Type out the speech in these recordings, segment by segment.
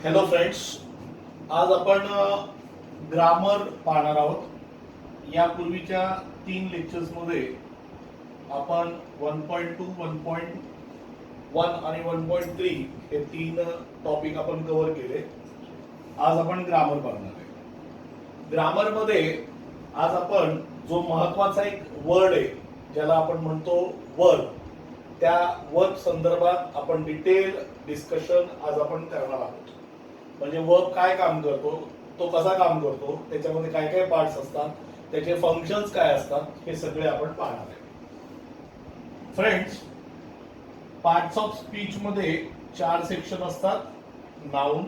Hello friends, आज आपण grammar पाहणार आहोत. यापूर्वीच्या 3 लेक्चर्समध्ये आपण 1.2, 1.1 आणि 1.3 हे 3 टॉपिक आपण कव्हर केले. आज आपण ग्रामर पाहणार आहे. ग्रामरमध्ये आज आपण जो महत्वाचा एक वर्ड आहे ज्याला आपण म्हणतो वर्ब, त्या वर्ब संदर्भात आपण डिटेल डिस्कशन आज आपण करणार आहोत. म्हणजे वर्ब काय काम करतो, तो कसा काम करतो, त्याच्यामध्ये काय काय पार्ट्स असतात, त्याचे फंक्शन्स काय असतात, हे सगळे आपण पाहणार आहे. फ्रेंड्स, पार्ट्स ऑफ स्पीच मध्ये 4 सेक्शन असतात. नाउन,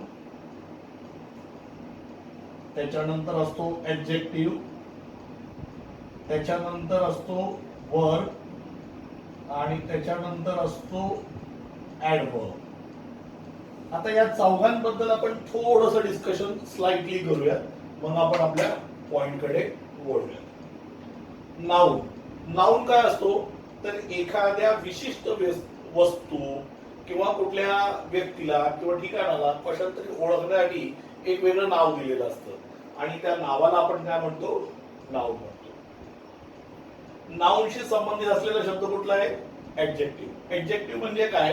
त्याच्यानंतर असतो ऍडजेक्टिव्ह, त्याच्यानंतर असतो वर्ब आणि त्याच्यानंतर असतो ऍडवर्ब. आता या चौघांबद्दल आपण थोडंसं डिस्कशन स्लाइटली करूया, मग आपण आपल्या पॉइंट कडे वळूया. नाउन, नाउन काय असतो तर एखाद्या विशिष्ट वस्तू किंवा कुठल्या व्यक्तीला किंवा ठिकाणाला कशाला तरी ओळखण्यासाठी एक वेगळं नाव दिलेलं असतं आणि त्या नावाला आपण काय म्हणतो, नाउन म्हणतो. नाउनशी संबंधित असलेला शब्द कुठला आहे, ऍडजेक्टिव्ह. ऍडजेक्टिव्ह म्हणजे काय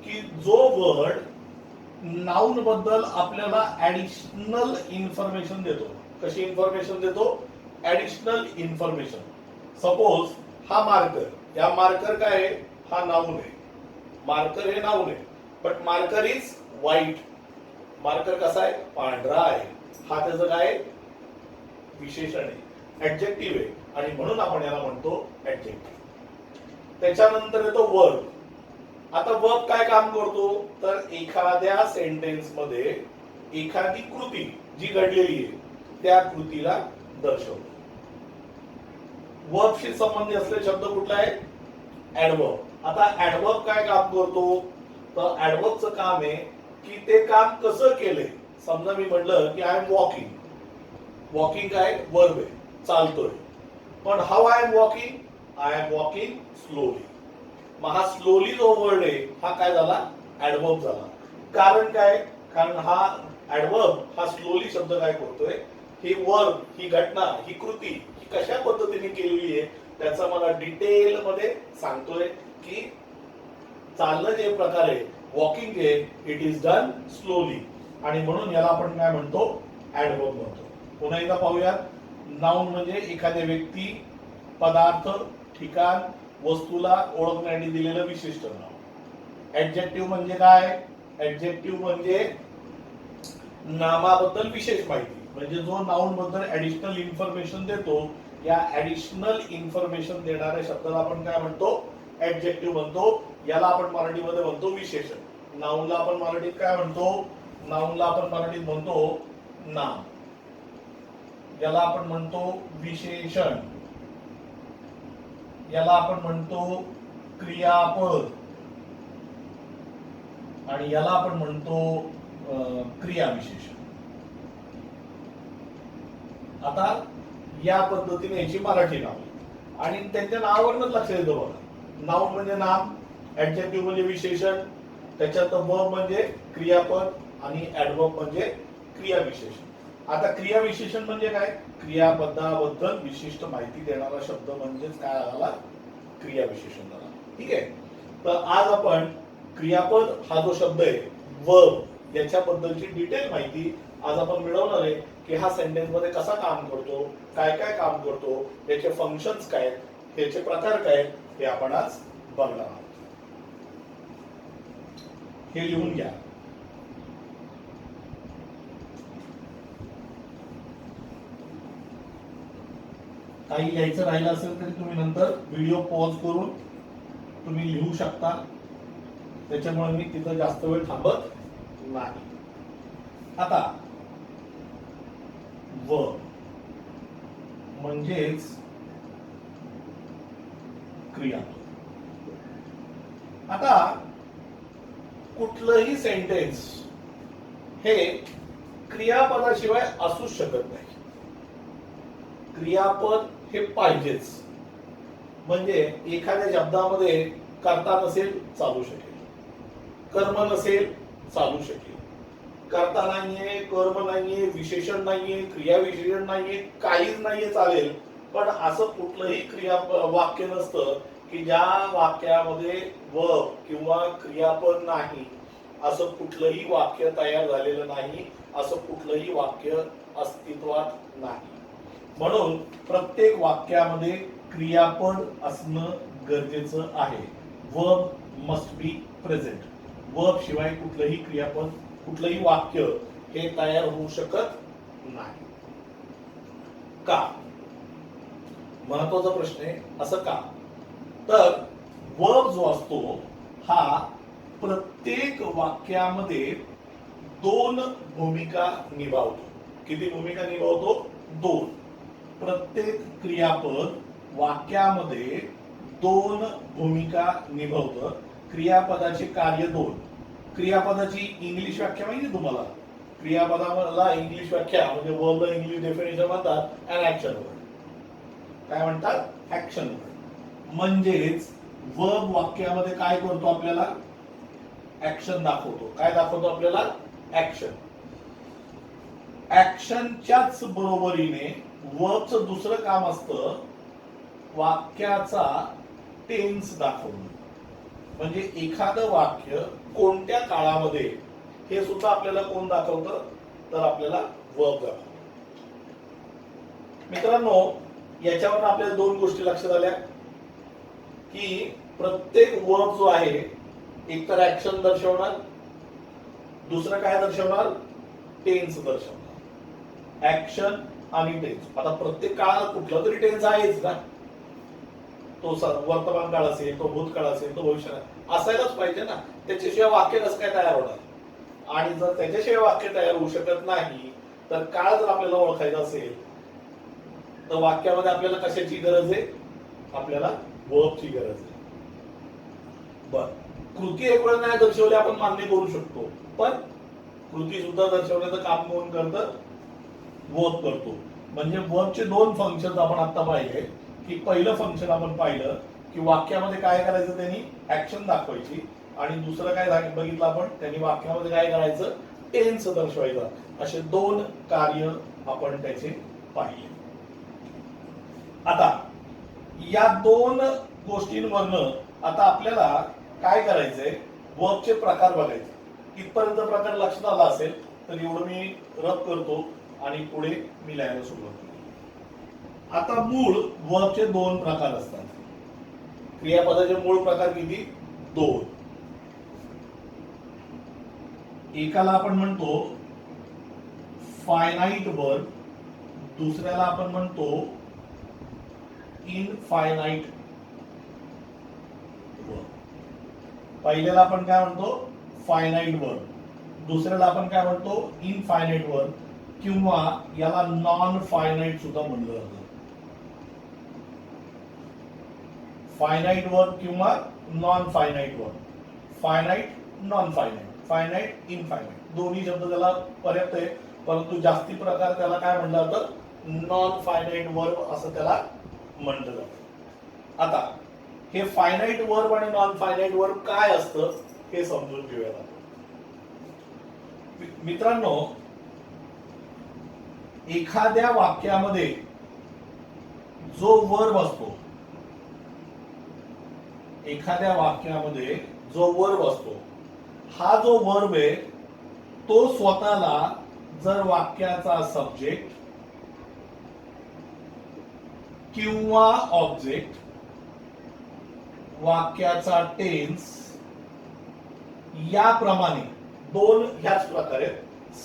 की जो वर्ड नाउन बद्दल आपल्याला ऍडिशनल इन्फॉर्मेशन देतो. कशी इन्फॉर्मेशन देतो, ऍडिशनल इन्फॉर्मेशन. सपोज हा मार्कर, या मार्कर काय आहे, हा नाउन आहे. मार्कर हे नाउन आहे, but marker is white. Marker कसा आहे, पांढरा आहे. हा त्याचं काय विशेषण आहे, ऍडजेक्टिव्ह आहे आणि म्हणून आपण याला म्हणतो ऍडजेक्टिव्ह. त्याच्यानंतर येतो वर्ब. आता वर्ब काय काम करतो तर एखाद्या सेंटेन्स मध्ये एखादी कृती जी घडलेली आहे त्या कृतीला दर्शवतो. वर्बशी संबंधित असलेले शब्द कुठला आहे, ऍडवर्ब. आता ऍडवर्ब काय काम करतो तर ऍडवर्बचं काम आहे की ते काम कसं केलंय. समजा मी म्हटलं की आय एम वॉकिंग. वॉकिंग काय वर्ब आहे, चालतोय. पण how I am walking, I am walking slowly. मग हा स्लोली जो वर्ड आहे हा काय झाला, ऍडवर्ब झाला. कारण काय, कारण हा ऍडवर्ब हा स्लोली शब्द काय करतोय, ही वर्ब, ही घटना, ही कृती ही कशा पद्धतीने केलेली आहे त्याचा मला डिटेल मध्ये सांगतोय की चालणं जे प्रकार आहे वॉकिंग आहे, इट इज डन स्लोली आणि म्हणून याला आपण काय म्हणतो, ऍडवर्ब म्हणतो. पुन्हा एकदा पाहूया. नाउन म्हणजे एखाद्या व्यक्ती, पदार्थ, ठिकाण, वस्तूला ओळखण्यासाठी दिलेलं विशिष्ट नाव. ऍडजेक्टिव्ह म्हणजे काय, ऍडजेक्टिव्ह म्हणजे नामाबद्दल विशेष माहिती. म्हणजे जो नाउन बद्दल ऍडिशनल इन्फॉर्मेशन देतो, या ऍडिशनल इन्फॉर्मेशन देणाऱ्या शब्दाला आपण काय म्हणतो, ऍडजेक्टिव्ह म्हणतो. याला आपण मराठीमध्ये म्हणतो विशेषण. नाउनला आपण मराठीत काय म्हणतो, नाउनला आपण मराठीत म्हणतो नाम. याला आपण म्हणतो विशेषण. याला आपण म्हणतो क्रियापद आणि याला आपण म्हणतो क्रियाविशेषण. आता या पद्धतीने याची मराठी नाव आणि त्यांच्या नावावरूनच लक्षात येतं बघा. नाउन म्हणजे नाम, ऍडजेक्टिव्ह म्हणजे विशेषण, त्याच्यात वर्ब म्हणजे क्रियापद आणि ऍडवर्ब म्हणजे क्रियाविशेषण. आता क्रियाविशेषण म्हणजे काय, क्रियापदाबद्दल विशिष्ट माहिती देणारा शब्द म्हणजेच काय झाला, क्रियाविशेषण झाला. ठीक आहे. तर आज आपण क्रियापद हा जो शब्द आहे वर्ब, याच्याबद्दलची डिटेल माहिती आज आपण मिळवणार आहे की हा सेंटेन्स मध्ये कसा काम करतो, काय काय काम करतो, याचे फंक्शन्स काय, याचे प्रकार काय, हे आपण आज बघणार आहोत. हे लिहून घ्या. काही लिहायचं राहिलं असेल तरी तुम्ही नंतर व्हिडिओ पॉज करून तुम्ही लिहू शकता. त्याच्यामुळे मी तिथं जास्त वेळ थांबत नाही. आता वर्ब म्हणजेच क्रियापद. आता कुठलंही सेंटेन्स हे क्रियापदाशिवाय असूच शकत नाही. क्रियापद हे पाहिजेच. म्हणजे एखाद्या शब्दामध्ये कर्ता नसेल चालू शकेल, कर्म नसेल चालू शकेल, कर्ता नाहीये, कर्म नाहीये, विशेषण नाहीये, क्रियाविशेषण नाहीये, काहीच नाहीये चालेल, पण असं कुठलंही क्रिया वाक्य नसतं की ज्या वाक्यामध्ये वर्ब किंवा क्रियापद नाही, असं कुठलंही वाक्य तयार झालेलं नाही, असं कुठलंही वाक्य अस्तित्वात नाही. म्हणून प्रत्येक वाक्यामध्ये क्रियापद असणं गरजेचं आहे. Verb must be present. Verb शिवाय कुठलंही क्रियापद, कुठलंही वाक्य हे तयार होऊ शकत नाही. का? महत्वाचा प्रश्न आहे. असं का? तर वर्ब जो असतो हा प्रत्येक वाक्यामध्ये दोन भूमिका निभावतो. किती भूमिका निभावतो? दोन. प्रत्येक क्रियापद वाक्यामध्ये दोन भूमिका निभावतं. क्रियापदाचे कार्य दोन. क्रियापदाची इंग्लिश व्याख्या माहिती तुम्हाला? क्रियापदाला इंग्लिश व्याख्या म्हणजे वर्बला इंग्लिश डेफिनेशन म्हणतात अन ऍक्शन वर्ड. काय म्हणतात? Action word. म्हणजेच वर्ब वाक्यामध्ये काय करतो? आपल्याला ऍक्शन दाखवतो. काय दाखवतो आपल्याला? ऍक्शन. ऍक्शनच्याच बरोबरीने वर्बचं दुसरं काम असतं वाक्याचा टेन्स दाखवणं. म्हणजे एखादं वाक्य कोणत्या काळामध्ये हे सुद्धा आपल्याला कोण दाखवतं? तर आपल्याला वर्ब दाखवतं. मित्रांनो, याच्यावर आपल्याला दोन गोष्टी लक्षात आल्या की प्रत्येक वर्ब जो आहे एक तर ऍक्शन दर्शवणार, दुसरं काय दर्शवणार? टेन्स दर्शवणार. ऍक्शन आणि टेन्स. आता प्रत्येक काळाला कुठला तरी टेन्स आहेच ना. तो वर्तमान काळ असेल, तो भूतकाळ असेल, तो भविष्य असायलाच पाहिजे ना. त्याच्याशिवाय वाक्य कसं काय तयार होणार? आणि जर त्याच्याशिवाय वाक्य तयार होऊ शकत नाही तर काळ जर आपल्याला ओळखायचा असेल तर वाक्यामध्ये आपल्याला कशाची गरज आहे? आपल्याला वर्बची गरज आहे. बर, कृती एक वेळ नाही दर्शवली आपण मान्य करू शकतो, पण कृती सुद्धा दर्शवण्याचं काम कोण करतं? वर्ब करतो. म्हणजे वर्बचे दोन फंक्शन आपण आता पाहिले की पहिलं फंक्शन आपण पाहिलं की वाक्यामध्ये काय करायचं? त्यांनी ऍक्शन दाखवायची. आणि दुसरं काय बघितलं आपण? त्यांनी वाक्यामध्ये काय करायचं? टेन्स दर्शवायचा. असे दोन कार्य आपण त्याचे पाहिले. आता या दोन गोष्टींवरनं आता आपल्याला काय करायचंय? वर्बचे प्रकार बघायचे. इथपर्यंत प्रकार लक्षात आला असेल तर एवढं मी रद्द करतो आणि पुढे मी लिहायला सुरुवात करतो. आता मूळ वर्बचे दोन प्रकार असतात. क्रियापदाचे मूळ प्रकार किती? दोन. एकाला आपण म्हणतो फायनाइट वर्ब, दुसऱ्याला आपण म्हणतो इनफायनाइट वर्ब. पहिल्याला आपण काय म्हणतो? Finite verb. दुसऱ्याला आपण काय म्हणतो? इनफायनाइट वर्ब, किंवा याला नॉन फायनाइट सुद्धा म्हणलं जातं. फायनाइट वर्ब किंवा non finite verb. Finite, non finite, finite, infinite दोन्ही शब्द त्याला पर्याप्त आहे, परंतु जास्ती प्रकार त्याला काय म्हणलं जातं? नॉन फायनाइट वर्ब असं त्याला म्हटलं जातं. आता हे फायनाइट वर्ब आणि नॉन फायनाइट वर्ब काय असतं हे समजून घेऊया. मित्रांनो, एखाद्या वाक्यामध्ये जो वर्ब असतो, एखाद्या वाक्यामध्ये जो वर्ब असतो, हा जो वर्ब आहे तो स्वतःला जर वाक्याचा सब्जेक्ट किंवा ऑब्जेक्ट, वाक्याचा टेन्स याप्रमाणे दोन ह्याच प्रकारे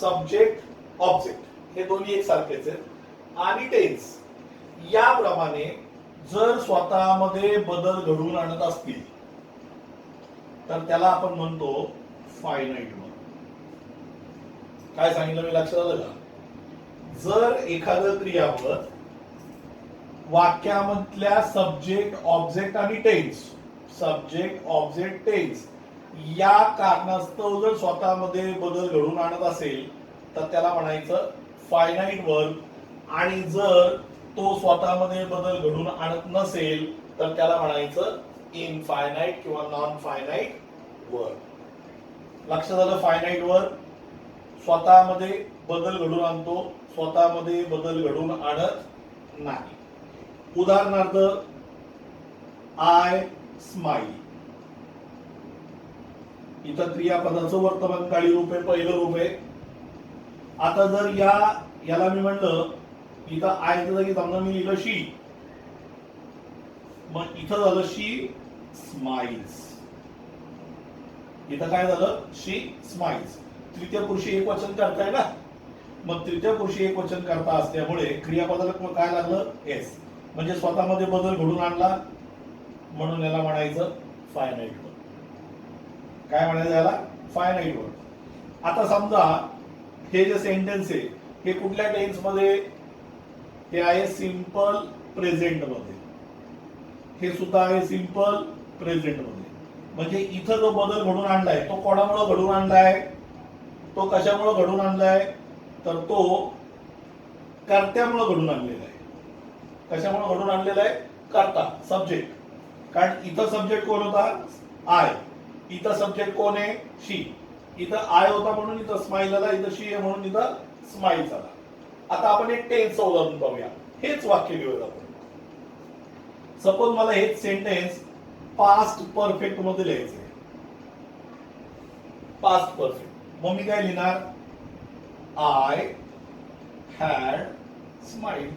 सब्जेक्ट ऑब्जेक्ट हे दोन्ही एकसारखेच आहेत आणि टेन्स याप्रमाणे जर स्वतःमध्ये बदल घडवून आणत असतील तर त्याला आपण म्हणतो फायनाइट वर्ब. काय सांगितलं मी? लक्षात आलं का? जर एखादं क्रियापद वाक्यामधल्या सब्जेक्ट ऑब्जेक्ट आणि टेन्स, सब्जेक्ट ऑब्जेक्ट टेन्स या कारणास्तव जर स्वतःमध्ये बदल घडवून आणत असेल तर त्याला म्हणायचं फायनाइट वर्ब. आणि जर तो स्वतःमध्ये बदल घडवून आणत नसेल तर त्याला म्हणायचं इनफायनाइट किंवा नॉन फायनाइट वर्ब. लक्षात आलं? फायनाइट वर्ब, स्वतःमध्ये बदल घडून आणतो, स्वतःमध्ये बदल घडून आणत नाही. उदाहरणार्थ आय स्माईल, इथं क्रियापदाचं वर्तमानकाळी रूप आहे, पहिलं रूप आहे. आता जर याला मी म्हणलं, इथं आयच्या जागी समजा मी लिहिलं शी, मग इथं झालं शी स्माइल्स. इथं काय झालं? शी स्माइल्स. तृतीय पुरुषी एक वचन करताय ना, मग तृतीय पुरुषी एक वचन करता असल्यामुळे क्रियापदाला काय लागलं? एस. म्हणजे स्वतःमध्ये बदल घडून आणला, म्हणून याला म्हणायचं फायनाईट वर्ब. काय म्हणायचं याला? Finite verb. आता समजा हे जे सेंटेन्स आहे हे कुठल्या टेन्स मध्ये? हे आहे सिंपल प्रेझेंट मध्ये. हे सुद्धा आहे सिंपल प्रेझेंट मध्ये. म्हणजे इथं जो बदल घडून आणलाय तो कोणामुळे घडून आणलाय? तो कशामुळे घडून आणलाय? तर तो कर्त्यामुळे घडून आणलेला आहे. कशामुळे घडून आणलेला आहे? कर्ता, सब्जेक्ट. कारण इथं सब्जेक्ट कोण होता? आय. इथं सब्जेक्ट कोण आहे? शी. इथं आय होता म्हणून इथं स्माईल आला, इथं शी आहे म्हणून इथं स्माईल झाला. आता आपण एक टेन्स उदाहरण पाहूया. हेच वाक्य घेऊया आपण. सपोज मला हेच सेंटेन्स पास्ट परफेक्ट मध्ये लिहायचंय. Past perfect. मग मी काय लिहिणार? I had smile.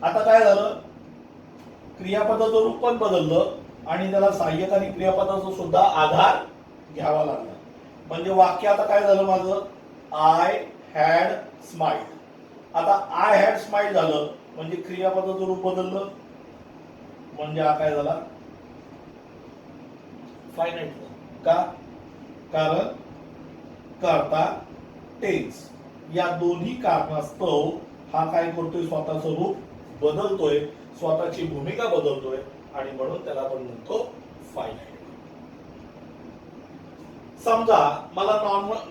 आता काय झालं? क्रियापदाचं रूप पण बदललं आणि त्याला सहाय्यकारी क्रियापदाचा सुद्धा आधार घ्यावा लागला. म्हणजे वाक्य आता काय झालं माझं? I had smile. आता आय हॅड स्माइल झालं म्हणजे क्रियापदाचं रूप बदललं, म्हणजे हा काय झाला? फायनाईट. का? कारण कर्ता, टेन्स या दोन्ही कारणास्तव हा काय करतोय? स्वतःचं रूप बदलतोय, स्वतःची भूमिका बदलतोय आणि म्हणून त्याला आपण म्हणतो फायनाईट. समजा मला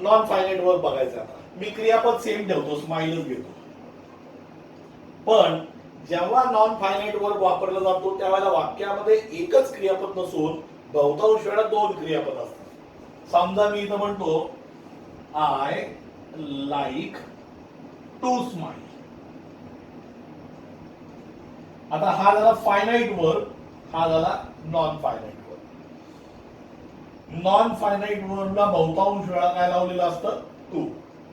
नॉन फायनाईट वर्ब बघायचं. आता मी क्रियापद सेम ठेवतो, स्माइलच घेतो. पण जेव्हा नॉन फायनाईट वर्ब वापरला जातो त्यावेळेला वाक्यामध्ये एकच क्रियापद नसून बहुतांश वेळा दोन क्रियापद असतात. समजा मी इथं म्हणतो आय लाईक टू स्माइल. आता हा झाला फायनाईट वर्ब, हा झाला non finite verb. Non finite वर्बला बहुतांश वेळा काय लावलेलं असतं? टू.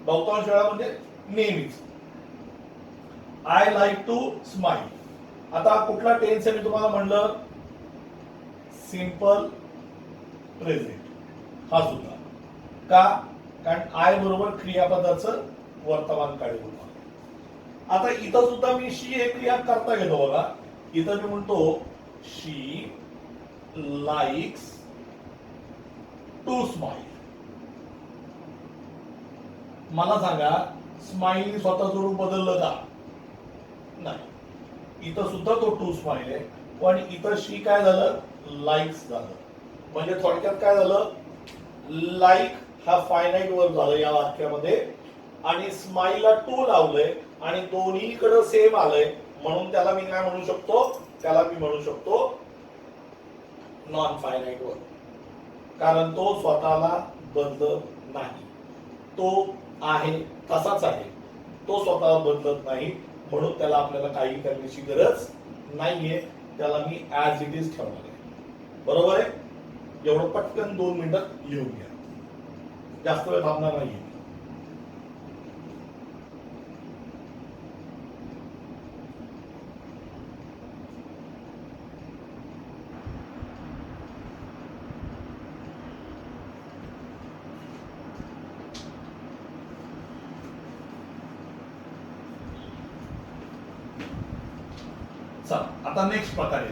बहुतांश वेळा म्हणजे नेहमीच. I like to smile. आता कुठला टेन्स आहे मी तुम्हाला म्हणलं? Simple present. हा सुद्धा. का? कारण आय बरोबर क्रियापदाचं वर्तमान काळी रूप. आता इथं सुद्धा मी शी एक क्रिया करता घेतो बघा. इथं मी म्हणतो शी लाईक्स टू स्माइल. मला सांगा स्माइल स्वतःचं रूप बदललं का? नाही. इथं सुद्धा तो टू स्माइल आहे, पण इथं शी काय झालं? लाईक्स झालं. म्हणजे थोडक्यात काय झालं? लाईक हा फायनाईट वर्ब झाला या वाक्यामध्ये आणि स्माइलला टू लावलंय आणि दोन्हीकडे सेम आलंय म्हणून त्याला मी काय म्हणू शकतो? त्याला मी म्हणू शकतो नॉन फायनाईट वर्ब. कारण तो स्वतःला बदलत नाही, तो आहे तसाच आहे, तो स्वतः बदलत नाही, म्हणून त्याला आपल्याला काही करण्याची गरज नाहीये. त्याला मी ऍज इट इज ठेवणार आहे. बरोबर आहे? एवढं पटकन 2 मिनिटात लिहून घ्या, जास्त वेळ थांबणार नाहीये. आता नेक्स्ट प्रकार आहे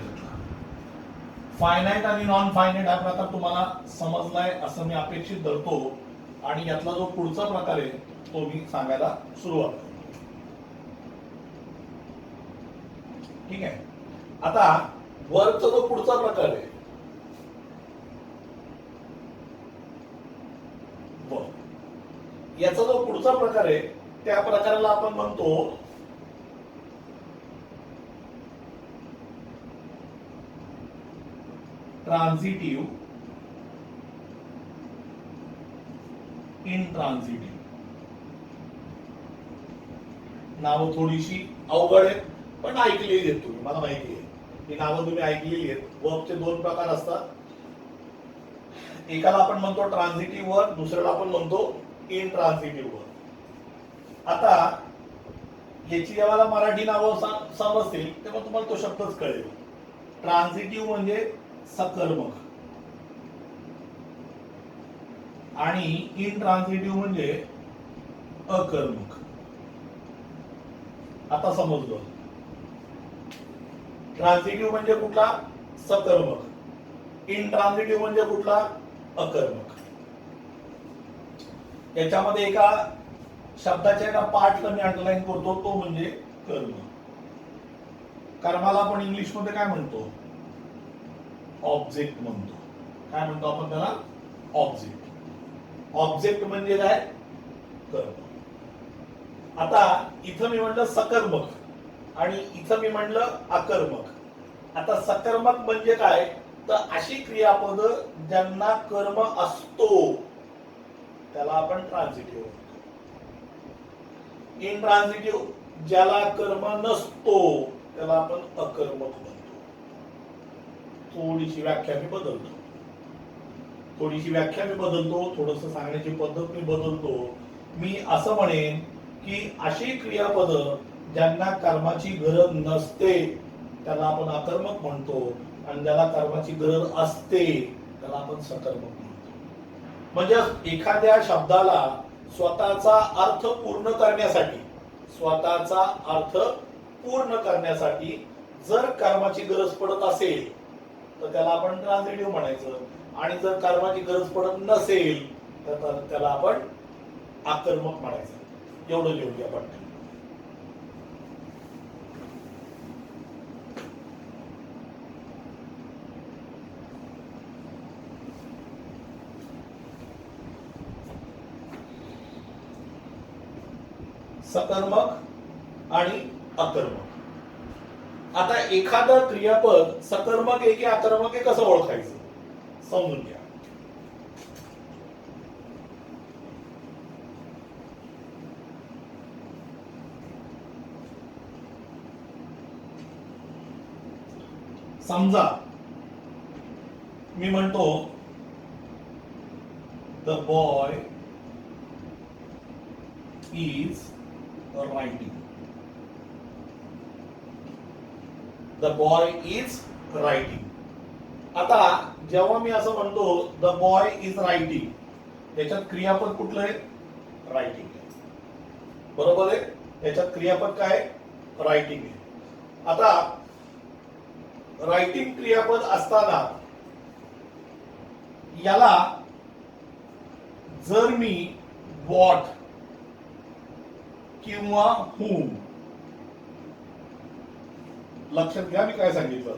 फायनाईट आणि नॉन फायनाईट. हा प्रकार तुम्हाला समजलाय असं मी अपेक्षित धरतो आणि यातला जो पुढचा प्रकार आहे तो मी सांगायला सुरुवात करतो. ठीक आहे. आता वर्बचा जो पुढचा प्रकार आहे याचा जो पुढचा प्रकार आहे त्या प्रकाराला आपण म्हणतो ट्रान्झिटिव्ह इंट्रान्झिटिव्ह. नावं थोडीशी अवघड आहेत पण ऐकलेली आहेत तुम्ही, मला माहिती आहे ही नावं तुम्ही ऐकलेली आहेत. वर्बचे दोन प्रकार असतात, एकाला आपण म्हणतो ट्रान्झिटिव्ह वर्ब, दुसऱ्याला आपण म्हणतो इंट्रान्झिटिव्ह वर्ब. आता याची जेव्हा मराठी नावं समजतील तेव्हा तुम्हाला तो शब्दच कळेल. ट्रान्झिटिव्ह म्हणजे सकर्मक आणि इंट्रान्झिटिव्ह म्हणजे अकर्मक. आता समजलं. ट्रान्झिटिव्ह म्हणजे कुठला? सकर्मक. इंट्रान्झिटिव्ह म्हणजे कुठला? अकर्मक. याच्यामध्ये एका शब्दाच्या एका पार्टला मी अंडरलाईन करतो, तो म्हणजे कर्म. कर्माला आपण इंग्लिश मध्ये काय म्हणतो? ऑब्जेक्ट म्हणतो. काय म्हणतो आपण त्याला? ऑब्जेक्ट. ऑब्जेक्ट म्हणजे काय? कर्म. आता इथं मी म्हणलं सकर्मक आणि इथं मी म्हणलं अकर्मक. आता सकर्मक म्हणजे काय? तर अशी क्रियापद ज्यांना कर्म असतो त्याला आपण ट्रान्झिटिव्ह म्हणतो. इंट्रान्झिटिव्ह ज्याला कर्म नसतो त्याला आपण अकर्मक म्हणतो. थोडीशी व्याख्या मी बदलतो, थोडस सांगण्याची पद्धत मी बदलतो. मी असं म्हणेन की अशी क्रियापद ज्यांना कर्माची गरज नसते त्याला आपण अकर्मक म्हणतो आणि ज्याला कर्माची गरज असते त्याला आपण सकर्मक म्हणतो. म्हणजे एखाद्या शब्दाला स्वतःचा अर्थ पूर्ण करण्यासाठी जर कर्माची गरज पडत असेल तर त्याला आपण ट्रान्झिटिव्ह म्हणायचं आणि जर कर्माची गरज पडत नसेल तर त्याला आपण आकर्मक म्हणायचं. एवढं लिहूया पटकन. सकर्मक आणि अकर्मक. आता एखादं क्रियापद सकर्मक आहे की अकर्मक आहे कसं ओळखायचं समजून घ्या. समजा मी म्हणतो the boy is writing. The boy is writing. आता जेव्हा मी असं म्हणतो द बॉय इज रायटिंग, त्याच्यात क्रियापद कुठलं आहे? रायटिंग आहे. बरोबर आहे. त्याच्यात क्रियापद काय? रायटिंग आहे. आता रायटिंग क्रियापद असताना याला जर मी व्हॉट किंवा whom, लक्षात घ्या मी काय सांगितलं,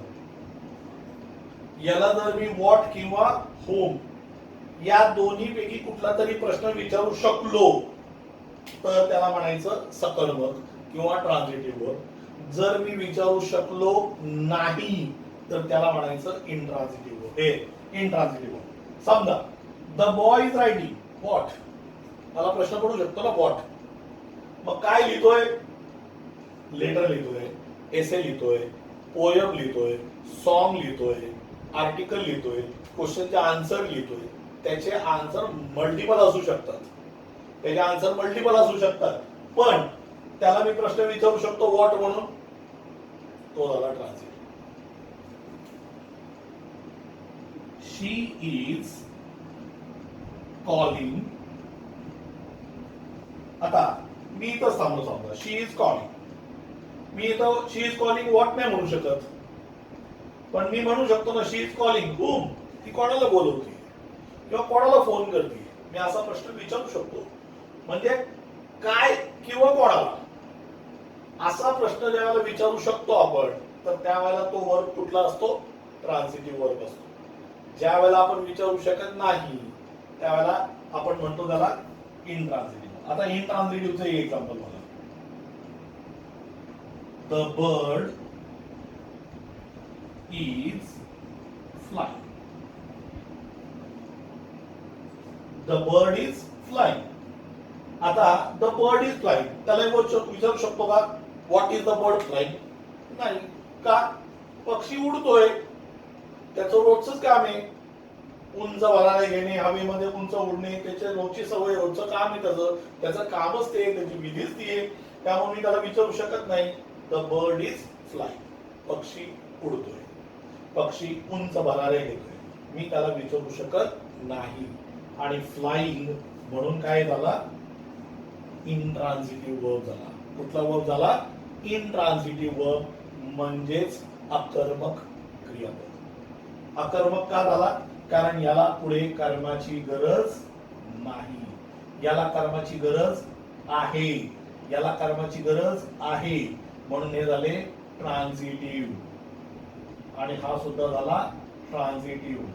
याला जर मी व्हॉट किंवा whom या दोन्ही पैकी कुठला तरी प्रश्न विचारू शकलो तर त्याला म्हणायचं सकर्मक किंवा ट्रान्झिटिव्ह वर्ब. जर मी विचारू शकलो नाही तर त्याला म्हणायचं इंट्रान्झिटिव्ह वर्ब. समजा the boy is writing what, मला प्रश्न पडू शकतो ना व्हॉट. मग काय लिहितोय? लेटर लिहितोय, एसे लिहितोय, पोयम लिहितोय, सॉन्ग लिहितोय, आर्टिकल लिहितोय, क्वेश्चनचे आन्सर लिहितोय. त्याचे आन्सर मल्टिपल असू शकतात, पण त्याला मी प्रश्न विचारू शकतो व्हॉट म्हणून, तो झाला ट्रान्झिटिव्ह. शी इज कॉलिंग. आता मी इथंच थांबलो. समजा शी इज कॉलिंग, मी इथं शी इज कॉलिंग व्हॉट नाही म्हणू शकत, पण मी म्हणू शकतो ना शी इज कॉलिंग हुम, ती कोणाला बोलवते किंवा कोणाला फोन करते. मी असा प्रश्न विचारू शकतो. म्हणजे काय किंवा कोणाला असा प्रश्न ज्यावेळेला विचारू शकतो आपण तर त्यावेळेला तो वर्ब कुठला असतो? ट्रान्झिटिव्ह वर्ब असतो. ज्या वेळेला आपण विचारू शकत नाही त्यावेळेला आपण म्हणतो त्याला इंट्रान्झिटिव्ह. आता इंट्रान्झिटिव्हचं एक एक्झाम्पल बघा. The bird is flying. The bird is flying. आता द बर्ड इज फ्लाइंग, त्याला विचारू शकतो का what is the bird flying? नाही. का? पक्षी उडतोय, त्याचं रोजच काम आहे. उंच भरारे घेणे, हवेमध्ये उंच उडणे, त्याच्या रोजची सवय, रोजचं काम आहे त्याचं कामच ते, त्याची विधीच ती आहे. त्यामुळे मी त्याला विचारू शकत नाही द बर्ड इज फ्लाइंग, पक्षी उडतोय, पक्षी उंच भरारे घेतोय, मी त्याला विचारू शकत नाही. आणि फ्लाइंग म्हणून काय झाला? इंट्रान्झिटिव्ह वर्ब झाला. कुठला वर्ब झाला? इंट्रान्झिटिव्ह वर्ब, म्हणजेच अकर्मक क्रियापद. अकर्मक का झाला? कारण याला पुढे कर्माची गरज नाही. याला कर्माची गरज आहे, याला कर्माची गरज आहे, म्हणून हे झाले ट्रान्झिटिव्ह. आणि हा सुद्धा झाला ट्रान्झिटिव्ह.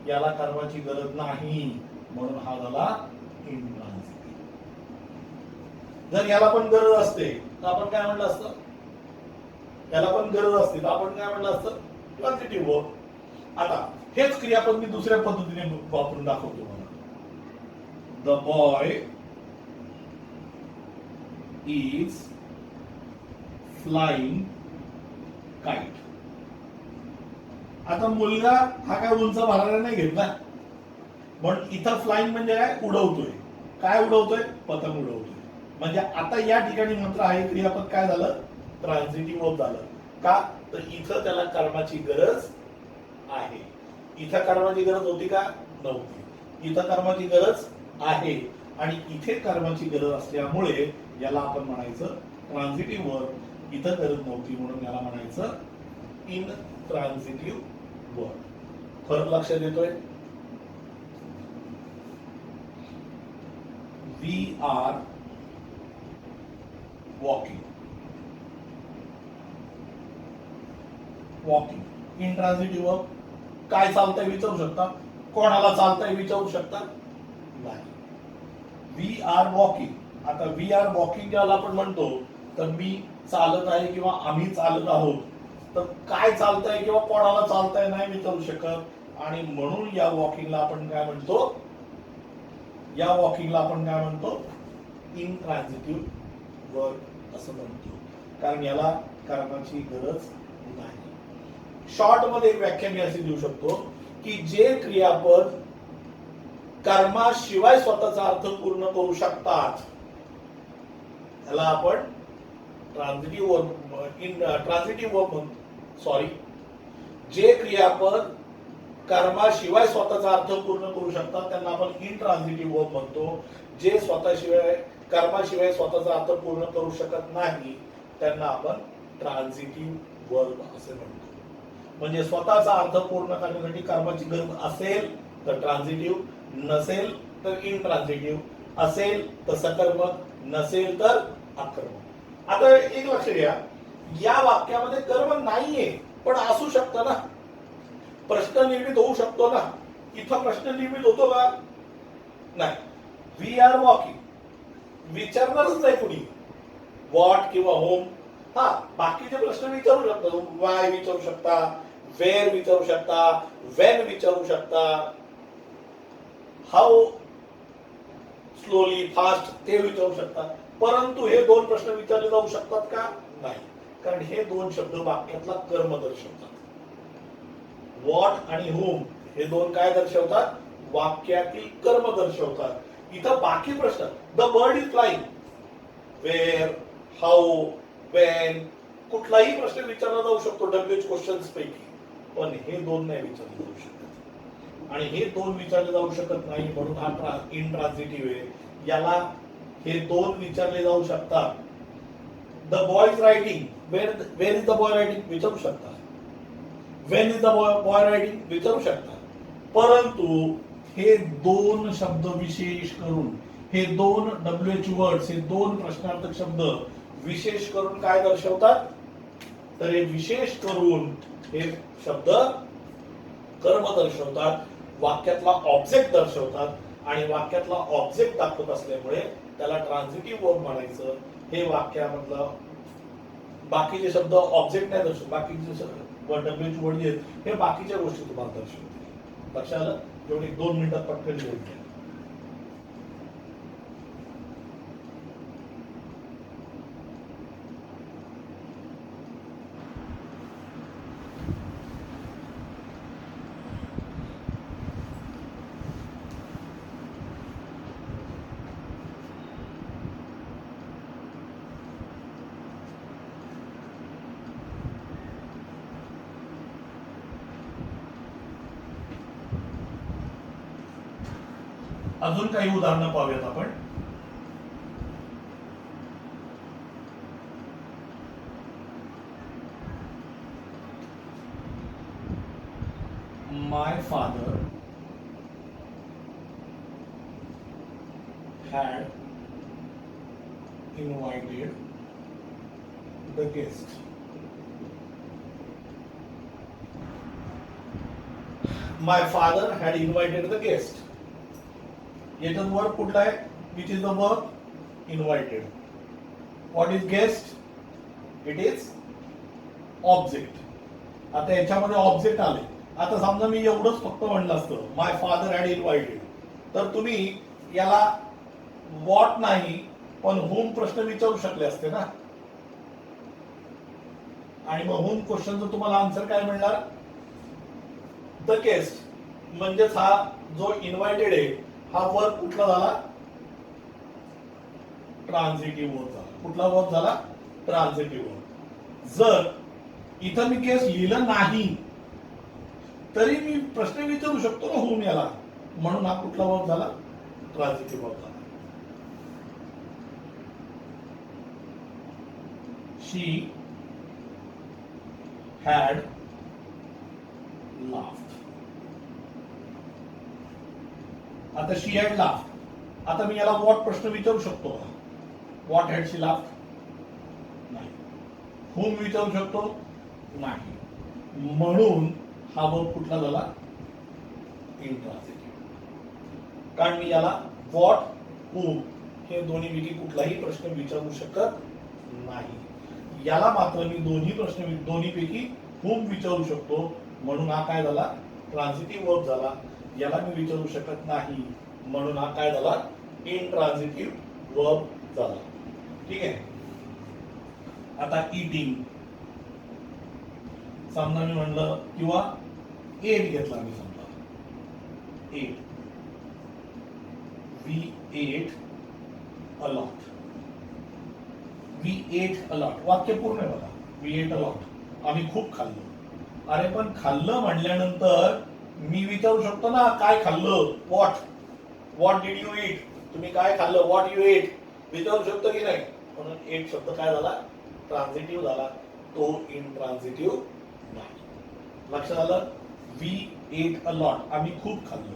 याला कर्माची गरज नाही म्हणून हा झाला इंट्रान्झिटिव्ह. जर याला पण गरज असते तर आपण काय म्हणलं असतं? याला पण गरज असते तर आपण काय म्हणलं असतं? ट्रान्झिटिव्ह वर्ब. आता हेच क्रियापद मी दुसऱ्या पद्धतीने वापरून दाखवतो मला. The boy is flying kite. आता मुलगा हा काय उंच भरायला नाही घेत ना, म्हणून इथं फ्लाइंग म्हणजे काय? उडवतोय. काय उडवतोय? पतंग उडवतोय. म्हणजे आता या ठिकाणी मात्र आहे क्रियापद काय झालं? ट्रान्झिटिव्ह वर्ब झालं. का? तर इथं त्याला कर्माची गरज आहे. इथं कर्माची गरज होती का? नव्हती. इथं कर्माची गरज आहे आणि इथे कर्माची गरज असल्यामुळे याला आपण म्हणायचं ट्रान्झिटिव्ह वर्ब. इथं गरज नव्हती म्हणून याला म्हणायचं इनट्रान्झिटिव्ह वर्ब. फरक लक्षात येतोय? We are walking. Walking intransitive verb. काय चालतंय विचारू शकता? कोणाला चालतंय विचारू शकता? नाही. We are walking. आता वी आर वॉकिंग ज्याला आपण म्हणतो तर मी चालत आहे किंवा आम्ही चालत आहोत, तर काय चालतंय किंवा कोणाला चालतंय नाही विचारू शकत. आणि म्हणून या वॉकिंगला आपण काय म्हणतो? या वॉकिंगला आपण काय म्हणतो? इनट्रान्झिटिव्ह वर्ब असं म्हणतो, कारण याला कर्माची गरज नाही. शॉर्ट मध्ये एक व्याख्या मी अशी देऊ शकतो की जे क्रियापद कर्माशिवाय स्वतःचा अर्थ पूर्ण करू शकतात त्याला आपण ट्रान्झिटिव्ह वर्ब सॉरी जे क्रियापद कर्माशिवाय स्वतःचा अर्थ पूर्ण करू शकतात त्यांना आपण इनट्रान्झिटिव्ह वर्ब म्हणतो. जे कर्माशिवाय स्वतःचा अर्थ पूर्ण करू शकत नाही त्यांना आपण ट्रान्झिटिव्ह वर्ब असे म्हणतो. म्हणजे स्वतःचा अर्थ पूर्ण करण्यासाठी कर्माची गरज असेल तर ट्रान्झिटिव्ह, नसेल तर इनट्रान्झिटिव्ह, असेल तर सकर्मक, नसेल तर अकर्मक. आता एक लक्ष घ्या, या वाक्यामध्ये कर्म नाहीये पण असू शकतं ना, प्रश्न निर्मित होऊ शकतो ना. इथं प्रश्न निर्मित होतो का? नाही. वी आर वॉकिंग विचारणारच नाही कुणी, व्हॉट किंवा होम. हा, बाकीचे प्रश्न विचारू शकता, वाय विचारू शकता, वेअर विचारू शकता, वेन विचारू शकता, हाऊ स्लोली फास्ट ते विचारू शकता. परंतु हे दोन प्रश्न विचारले जाऊ शकतात का? नाही, कारण हे दोन शब्द वाक्यातला कर्म दर्शवतात. व्हॉट आणि होम हे दोन काय दर्शवतात? वाक्यातील कर्म दर्शवतात. इथं बाकी प्रश्न, the bird is flying, where, how, when, कुठलाही प्रश्न विचारला जाऊ शकतो डब्ल्यूएच क्वेश्चन्स पैकी, पण हे दोन नाही विचारले जाऊ शकत. आणि हे दोन विचारले जाऊ शकत नाही म्हणून हा इनट्रान्झिटिव्ह आहे. याला हे दोन विचारले जाऊ शकतात. The boy is writing, where is the boy writing विचारू शकता, Wien is the boy writing विचारू शकता. परंतु हे दोन शब्द विशेष करून, हे दोन डब्ल्यूएच वर्ड्स, हे दोन प्रश्नार्थक शब्द विशेष करून काय दर्शवतात? तर हे विशेष करून हे शब्द कर्म दर्शवतात, वाक्यातला ऑब्जेक्ट दर्शवतात आणि वाक्यातला ऑब्जेक्ट दाखवत असल्यामुळे त्याला ट्रान्झिटिव्ह वर्ब म्हणायचं. हे वाक्यामधलं बाकीचे शब्द ऑब्जेक्ट नाही दर्शवत, बाकीचे डब्ल्यूएच वर्ड जे हे बाकीच्या गोष्टी तुम्हाला दर्शवते. लक्षात आलं? जेवढी 2 मिनिटात पटकन जेवढी अजून काही उदाहरणं पाहूयात आपण. माय father had invited the guest. My father had invited the guest. याच्यात वर्ब कुठला आहे? Which is the verb? Invited. What is guest? It is object. आता याच्यामध्ये ऑब्जेक्ट आले. आता समजा मी एवढंच फक्त म्हणलं असतं माय फादर हॅड इन्व्हायटेड, तर तुम्ही याला व्हॉट नाही पण होम प्रश्न विचारू शकले असते ना. आणि मग होम क्वेश्चनचं तुम्हाला आन्सर काय मिळणार? The guest. म्हणजेच हा जो इन्व्हायटेड आहे हा वर्ब कुठला झाला? ट्रान्झिटिव्ह वर्ब झाला. कुठला वर्ब झाला? ट्रान्झिटिव्ह वर्ब. जर इथं मी केस लिहिलं नाही तरी मी प्रश्न विचारू शकतो ना होम याला, म्हणून हा कुठला वर्ब झाला? ट्रान्झिटिव्ह वर्ब झाला. She had laughed. आता she had laughed. आता मी याला what प्रश्न विचारू शकतो का? What had she laughed? नाही. Whom विचारू शकतो? नाही. म्हणून हा वर्ब कुठला झाला? इंट्रान्झिटिव्ह. कारण मी याला what, whom हे दोन्हीपैकी कुठलाही प्रश्न विचारू शकत नाही. याला मात्र मी दोन्हीपैकी whom विचारू शकतो, म्हणून हा काय झाला? ट्रान्झिटिव्ह वर्ब झाला. याला मी विचारू शकत नाही, म्हणून हा काय झाला? इंट्रान्झिटिव्ह वर्ब झाला. ठीक आहे. आता ईटिंग समजा मी म्हणलं, किंवा एट घेतला मी समजा, ate. We ate a lot. We ate a lot. वाक्य पूर्ण आहे बघा. We ate a lot. आम्ही खूप खाल्लो. अरे पण खाल्लं म्हणल्यानंतर मी विचारू शकतो ना काय खाल्लं? What did you eat? तुम्ही काय खाल्लं? व्हॉट यू एट विचारू शकतो की नाही? म्हणून एट शब्द काय झाला? ट्रान्झिटिव्ह झाला. तो इंट्रान्झिटिव्ह नाही. लक्षात आलं? We ate a lot. आम्ही खूप खाल्लो.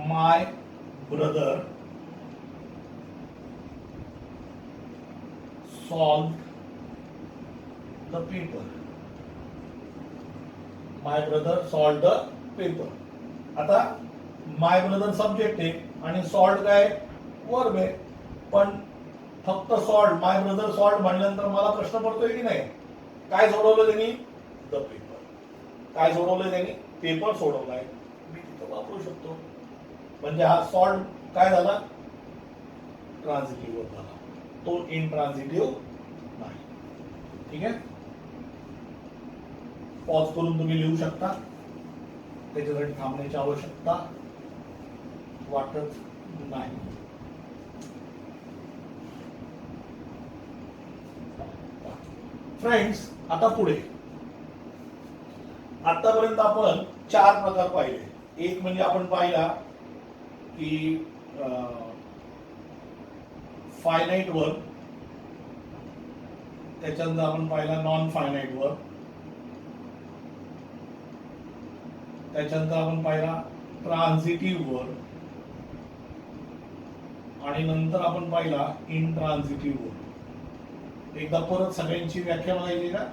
My brother solved the paper. My brother solved the paper. आता my brother सब्जेक्ट आहे आणि सॉल्ड काय? वर्ब आहे. पण फक्त सॉल्ड, माय ब्रदर सॉल्ड म्हणल्यानंतर मला प्रश्न पडतोय की नाही? काय सोडवलं त्यांनी? The paper. काय सोडवलं त्यांनी? पेपर सोडवलाय. मी तिथं वापरू शकतो. म्हणजे हा सॉल्ड काय झाला? ट्रान्झिटिव्ह वर्ब झाला. तो इंट्रान्झिटिव्ह नाही. ठीक आहे. पॉज करून तुम्ही लिहू शकता. त्याच्यासाठी थांबण्याची आवश्यकता वाटत नाही. फ्रेंड्स, आता पुढे आतापर्यंत आपण 4 प्रकार पाहिले. एक म्हणजे आपण पाहिला की फायनाइट वर्ब, त्याच्यानंतर आपण पाहिला नॉन फायनाइट वर्ब, त्याच्यानंतर आपण पाहिला ट्रान्झिटिव्ह वर्ब, आणि नंतर आपण पाहिला इंट्रान्झिटिव्ह वर्ब. एकदा परत सगळ्यांची व्याख्या बघायची का?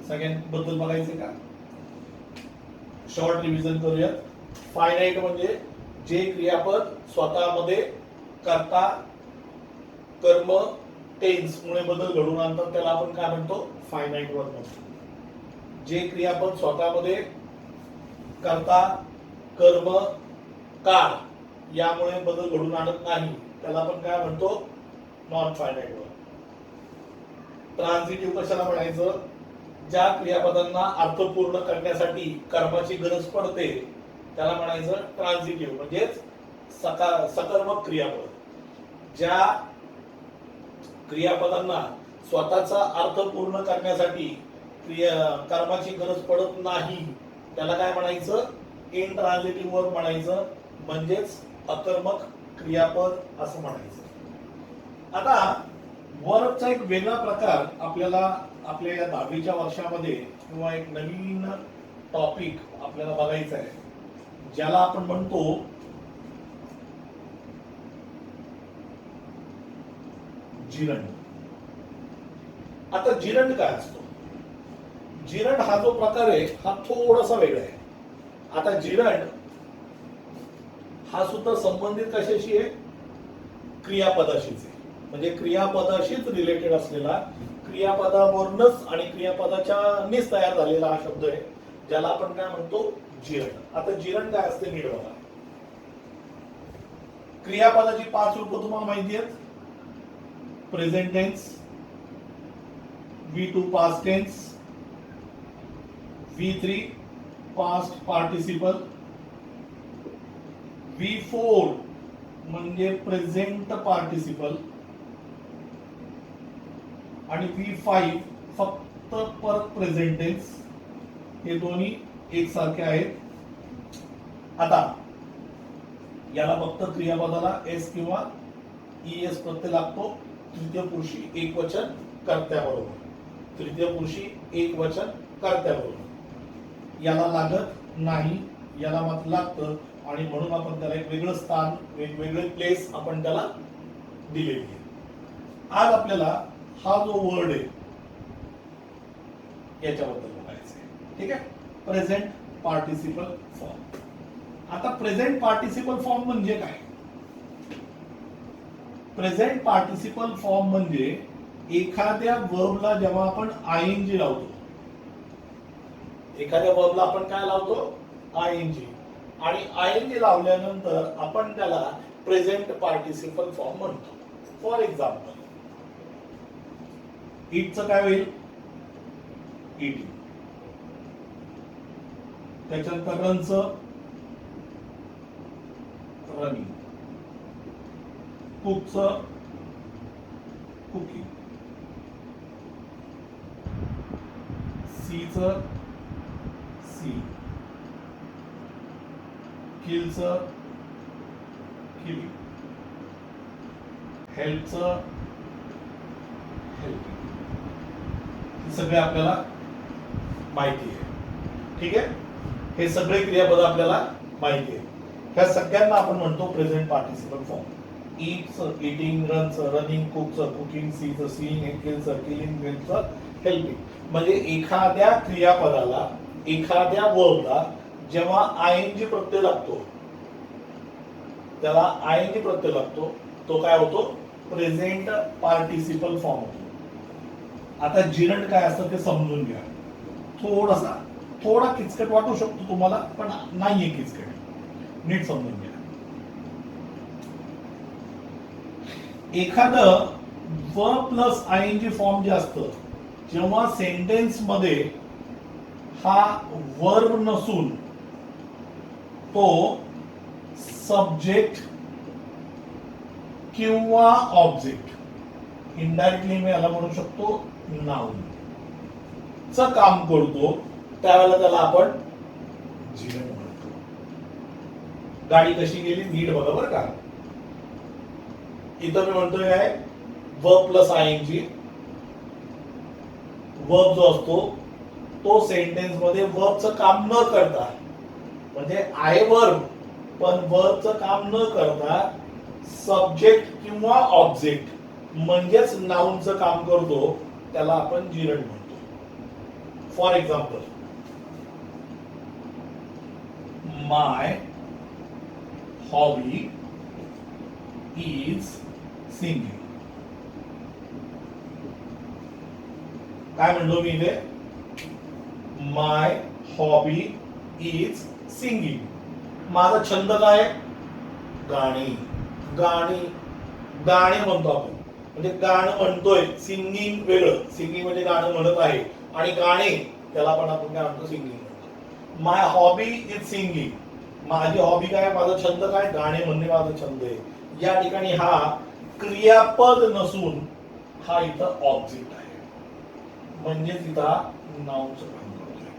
सगळ्यांबद्दल बघायचे का? शॉर्ट रिव्हिजन करूया. फायनाइट म्हणजे जे क्रियापद स्वतःमध्ये कर्ता, कर्म, टेन्स मुळे बदल घडवून आणतात त्याला आपण काय म्हणतो? फायनाइट वर्ब म्हणतो. जे क्रियापद स्वतःमध्ये कर्ता, कर्म, काळ यामुळे बदल घडून आणत नाही त्याला आपण काय म्हणतो? Non finite verb. ट्रान्झिटिव्ह कशाला म्हणायचं? ज्या क्रियापदांना अर्थपूर्ण करण्यासाठी कर्माची गरज पडते त्याला म्हणायचं ट्रान्झिटिव्ह, म्हणजेच सकर्मक क्रियापद. ज्या क्रियापदांना स्वतःचा अर्थ पूर्ण करण्यासाठी कर्माची गरज पडत नाही त्याला काय म्हणायचं, इंट्रान्झिटिव्ह वर्ब म्हणायचं, म्हणजेच अकर्मक क्रियापद असं म्हणायचं. आता वर्बचा एक वेगळा प्रकार आपल्याला आपल्या या 10वीच्या वर्षामध्ये किंवा एक नवीन टॉपिक आपल्याला बघायचा आहे, ज्याला आपण म्हणतो जिरंड. आता जिरंड काय असतो? जिरंड हा जो प्रकार आहे हा थोडासा वेगळा आहे. आता जिरंड हा सुद्धा संबंधित कशाशी आहे? क्रियापदाशीच आहे. म्हणजे क्रियापदाशीच रिलेटेड असलेला, क्रियापदावरूनच आणि क्रियापदाच्यानीच तयार झालेला हा शब्द आहे, ज्याला आपण काय म्हणतो, जिरंड. आता जिरंड काय असते नीट बघा. क्रियापदाची 5 रूपं तुम्हाला माहिती आहेत. Present tense, V2 past tense, V3 past participle, V4 म्हणजे प्रेझेंट पार्टिसिपल आणि V5 फक्त परत प्रेझेंट टेन्स. हे दोन्ही एकसारखे आहेत. आता याला फक्त क्रियापदाला एस किंवा ईएस प्रत्यय लागतो तृतीय पुरुषी एकवचन कर्त्याबरोबर. तृतीय पुरुषी एकवचन कर्त्याबरोबर याला लागत नाही, याला मात्र लागतं, आणि म्हणून आपण त्याला एक वेगळं स्थान, वेगवेगळे प्लेस आपण त्याला दिलेली आहे. आज आपल्याला हा जो वर्ड आहे याच्याबद्दल बोलायचं आहे. ठीक आहे. Present participle form. आता प्रेझेंट पार्टिसिपल फॉर्म म्हणजे काय? प्रेझेंट पार्टिसिपल फॉर्म म्हणजे एखाद्या वर्बला जेव्हा आपण आयएनजी लावतो, एखाद्या वर्बला आपण काय लावतो? आयएनजी. आणि आयएनजी लावल्यानंतर आपण त्याला प्रेझेंट पार्टिसिपल फॉर्म म्हणतो. फॉर एक्झाम्पल, इटचं काय होईल? ईटिंग. त्याच्यानंतर रनचं रनिंग, कुकचं कुकिंग, सीचं सी, किलचं किलिंग, हेल्पचं हेल्पिंग. सगळे आपल्याला माहिती आहे. ठीक आहे. हे सगळे क्रियापद आपल्याला माहिती आहे. ह्या सगळ्यांना आपण म्हणतो प्रेझेंट पार्टिसिपल फॉर्म. ईटचं ईटिंग, रनचं रनिंग, कुकचं कुकिंग, सीचं सीइंग, किलचं किलिंग, हेल्पचं हेल्पिंग. म्हणजे एखाद्या क्रियापदाला, एखाद्या वर्बला जेव्हा आयएनजी प्रत्यय लागतो, त्याला आयएनजी प्रत्यय लागतो, तो काय होतो? प्रेझेंट पार्टिसिपल फॉर्म होतो. आता जिरंड काय असतं ते समजून घ्या. थोडा किचकट वाटू शकतो तुम्हाला, पण नाहीये किचकट. नीट समजून घ्या. एखादं वर्ब प्लस आयएनजी फॉर्म जे असतं, जेव्हा सेंटेन्स मध्ये हा वर्ब नसून तो सब्जेक्ट किंवा ऑब्जेक्ट, इनडायरेक्टली मी याला म्हणू शकतो नाउन च काम करतो, त्यावेळेला त्याला आपण जिरंड म्हणतो. गाडी कशी गेली नीट बघा बरं का. इथं मी म्हणतोय काय? Verb plus आयएनजी. वर्ब जो असतो तो सेंटेन्स मध्ये वर्बचं काम न करता, म्हणजे आहे वर्ब पण वर्बचं काम न करता सब्जेक्ट किंवा ऑब्जेक्ट म्हणजेच नाउनचं काम करतो, त्याला आपण जिरंड म्हणतो. For example, my hobby is singing. काय म्हणलो मी इथे? माय हॉबी इज सिंगिंग. माझा छंद काय? गाणी. गाणी गाणे म्हणतो आपण, म्हणजे गाणं म्हणतोय. सिंगिंग वेगळं, सिंगिंग म्हणजे गाणं म्हणत आहे, आणि गाणे त्याला पण आपण काय म्हणतो? सिंगिंग म्हणतो. माय हॉबी इज सिंगिंग. माझी हॉबी काय? माझा छंद काय? गाणे म्हणणे माझा छंद आहे. या ठिकाणी हा क्रियापद नसून हा इथं ऑब्जेक्ट आहे, म्हणजे तिथं नाउनचं काम करतोय.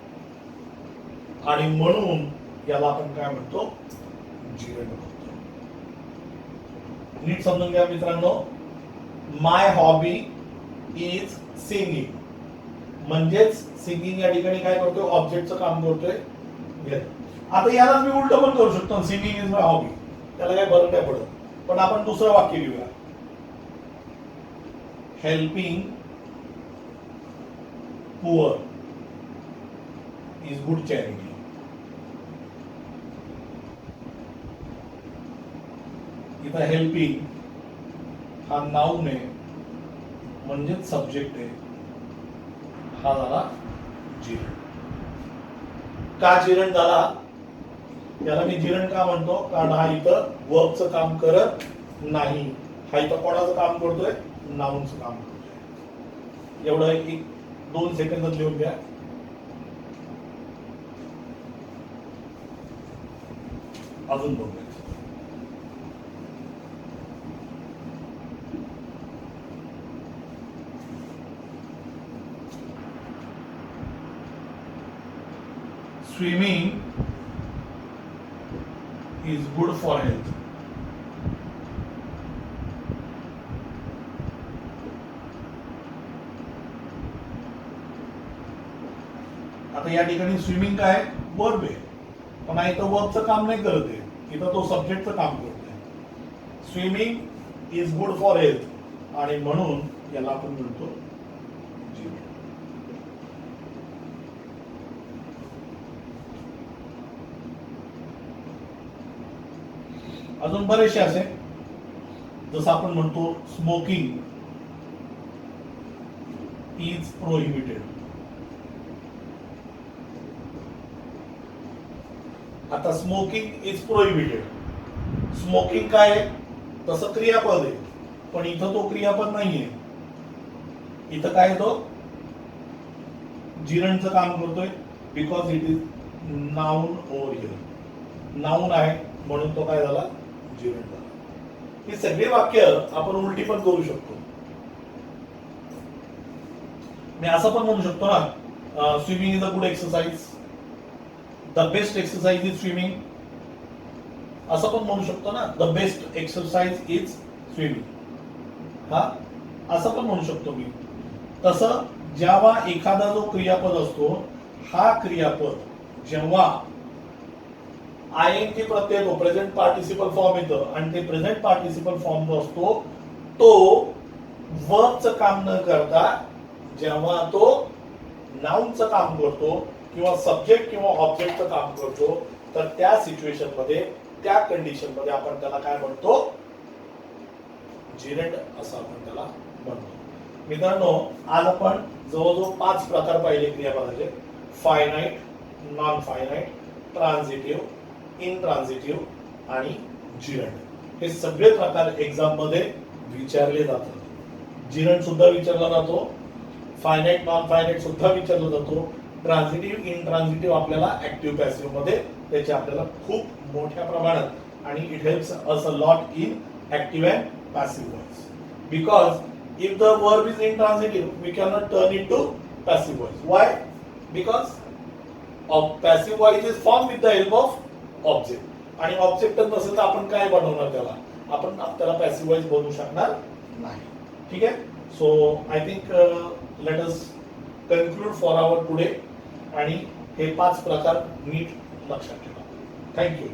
आणि म्हणून याला आपण काय म्हणतो, जिरंड म्हणतो. नीट समजून घ्या मित्रांनो. माय हॉबी इज सिंगिंग, म्हणजेच सिंगिंग या ठिकाणी काय करतोय, ऑब्जेक्टचं काम करतोय. आता याला मी उलट पण करू शकतो, सिंगिंग इज माय हॉबी, त्याला काय फरक नाही पडत. पण आपण दुसरं वाक्य लिहूया, helping poor is good charity. इथं हेल्पिंग हा नाउन आहे, म्हणजेच सब्जेक्ट आहे, हा झाला जिरण. का जिरण झाला, याला मी जिरण का म्हणतो, कारण हा इथं वर्बचं काम करत नाही, हा इथं कोणाचं काम करतोय, नाउनचं काम करतोय. एवढं 1-2 सेकंदात लिहून घ्या. अजून बघूया. Swimming is good for health. आता या ठिकाणी स्विमिंग काय वर्ब आहे, पण इथं वर्बचं काम नाही करत आहे, इथं तो सब्जेक्टचं काम करतोय. Swimming is good for health आणि म्हणून याला आपण म्हणतो जिरण. अजून बरेचसे असे, जसं आपण म्हणतो स्मोकिंग इज प्रोहिबिटेड. आता स्मोकिंग इज प्रोहिबिटेड, स्मोकिंग काय आहे, तसं क्रियापद आहे, पण इथं तो क्रियापद नाहीये, इथं काय तो जिरणचं काम करतोय, because it is noun over here. Noun आहे म्हणून तो काय झाला, जिरण झाला. ही सगळी वाक्य आपण उलटी पण करू शकतो. मी असं पण म्हणू शकतो ना, swimming is a good exercise, the best exercise is swimming, असं पण म्हणू शकतो ना, the best exercise is swimming, हा असं पण म्हणू शकतो मी. तसं जेव्हा एखादा जो क्रियापद असतो, हा क्रियापद जेव्हा आयएनजी प्रत्यय येतो, प्रेझेंट पार्टिसिपल फॉर्म येतं, आणि ते प्रेझेंट पार्टिसिपल फॉर्म जो असतो तो वर्बचं काम न करता जेव्हा तो नाउनचं काम करतो किंवा सब्जेक्ट किंवा ऑब्जेक्टचं काम करतो, तर त्या सिच्युएशन मध्ये, त्या कंडिशन मध्ये आपण त्याला काय म्हणतो, जिरंड असं आपण त्याला म्हणतो. मित्रांनो, आज आपण जवळजवळ 5 प्रकार पाहिले क्रियापदाचे, फायनाइट, नॉन फायनाइट, ट्रान्झिटिव्ह, इंट्रान्झिटिव्ह आणि जिरंड. हे सगळे प्रकार एक्झाम मध्ये विचारले जातात. जिरंड सुद्धा विचारला जातो, फायनाइट नॉन फायनाइट सुद्धा विचारला जातो, ट्रान्झिटिव्ह इंट्रान्झिटिव्ह आपल्याला ऍक्टिव्ह पॅसिव्ह मध्ये त्याचे आपल्याला खूप मोठ्या प्रमाणात, आणि it helps us a lot in active and passive voice, because if the verb is intransitive we cannot turn it to passive voice. Why? Because passive voice is form with the help of object, आणि object नसेल तर आपण काय बनवणार त्याला, आपण त्याला passive voice बनवू शकणार नाही. ठीक आहे. So I think let us conclude for our today, आणि हे 5 प्रकार नीट लक्षात ठेवा. थँक्यू.